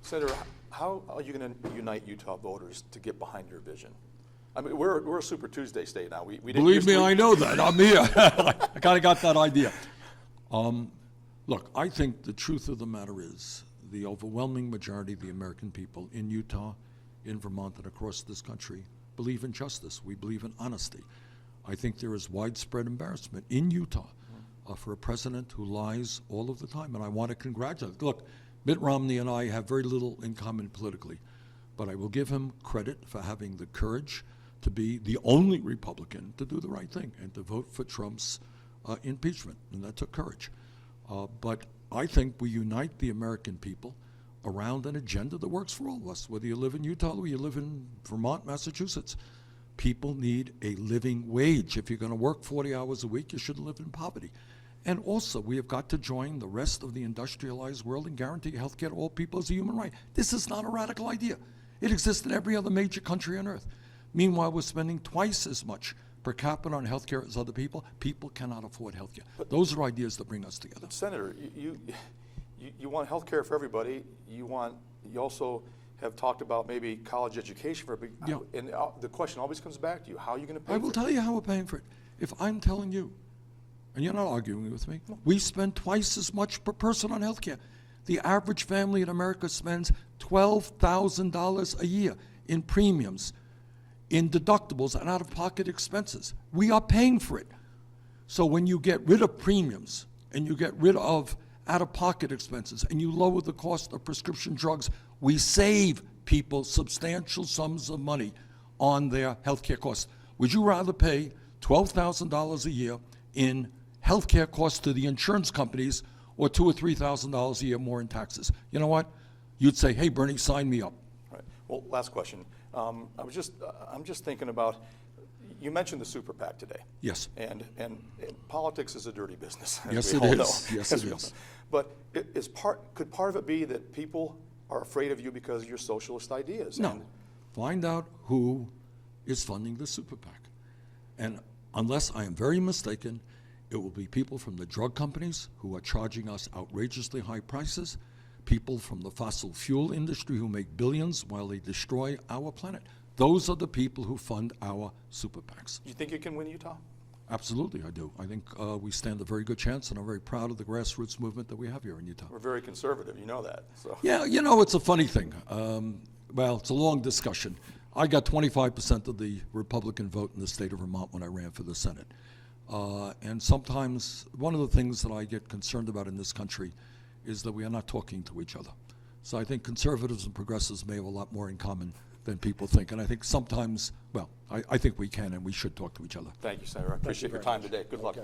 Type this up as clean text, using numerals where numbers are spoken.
Senator, how are you going to unite Utah voters to get behind your vision? I mean, we're a Super Tuesday state now. We didn't Believe me, I know that. I'm here. I kind of got that idea. Look, I think the truth of the matter is the overwhelming majority of the American people in Utah, in Vermont, and across this country believe in justice. We believe in honesty. I think there is widespread embarrassment in Utah for a president who lies all of the time, and I want to congratulate. Look, Mitt Romney and I have very little in common politically, but I will give him credit for having the courage to be the only Republican to do the right thing and to vote for Trump's impeachment, and that took courage. But I think we unite the American people around an agenda that works for all of us, whether you live in Utah or you live in Vermont, Massachusetts. People need a living wage. If you're going to work 40 hours a week, you shouldn't live in poverty. And also, we have got to join the rest of the industrialized world and guarantee health care to all people as a human right. This is not a radical idea. It exists in every other major country on earth. Meanwhile, we're spending twice as much per capita on health care as other people. People cannot afford health care. Those are ideas that bring us together. But Senator, you want health care for everybody. You also have talked about maybe college education for everybody. Yeah. And the question always comes back to you, how are you going to pay for it? I will tell you how we're paying for it. If I'm telling you, and you're not arguing with me, we spend twice as much per person on health care. The average family in America spends $12,000 a year in premiums, in deductibles, and out-of-pocket expenses. We are paying for it. So when you get rid of premiums and you get rid of out-of-pocket expenses and you lower the cost of prescription drugs, we save people substantial sums of money on their health care costs. Would you rather pay $12,000 a year in health care costs to the insurance companies or $2,000 or $3,000 a year more in taxes? You know what? You'd say, hey, Bernie, sign me up. Right. Well, last question. I'm just thinking about, you mentioned the super PAC today. Yes. And politics is a dirty business. Yes, it is. Yes, it is. But could part of it be that people are afraid of you because of your socialist ideas? No. Find out who is funding the super PAC. And unless I am very mistaken, it will be people from the drug companies who are charging us outrageously high prices, people from the fossil fuel industry who make billions while they destroy our planet. Those are the people who fund our super PACs. Do you think you can win Utah? Absolutely, I do. I think we stand a very good chance, and I'm very proud of the grassroots movement that we have here in Utah. We're very conservative, you know that. So. Yeah, you know, it's a funny thing. Well, it's a long discussion. I got 25% of the Republican vote in the state of Vermont when I ran for the Senate. And sometimes one of the things that I get concerned about in this country is that we are not talking to each other. So I think conservatives and progressives may have a lot more in common than people think. And I think sometimes, well, I think we can and we should talk to each other. Thank you, Senator. I appreciate your time today. Good luck.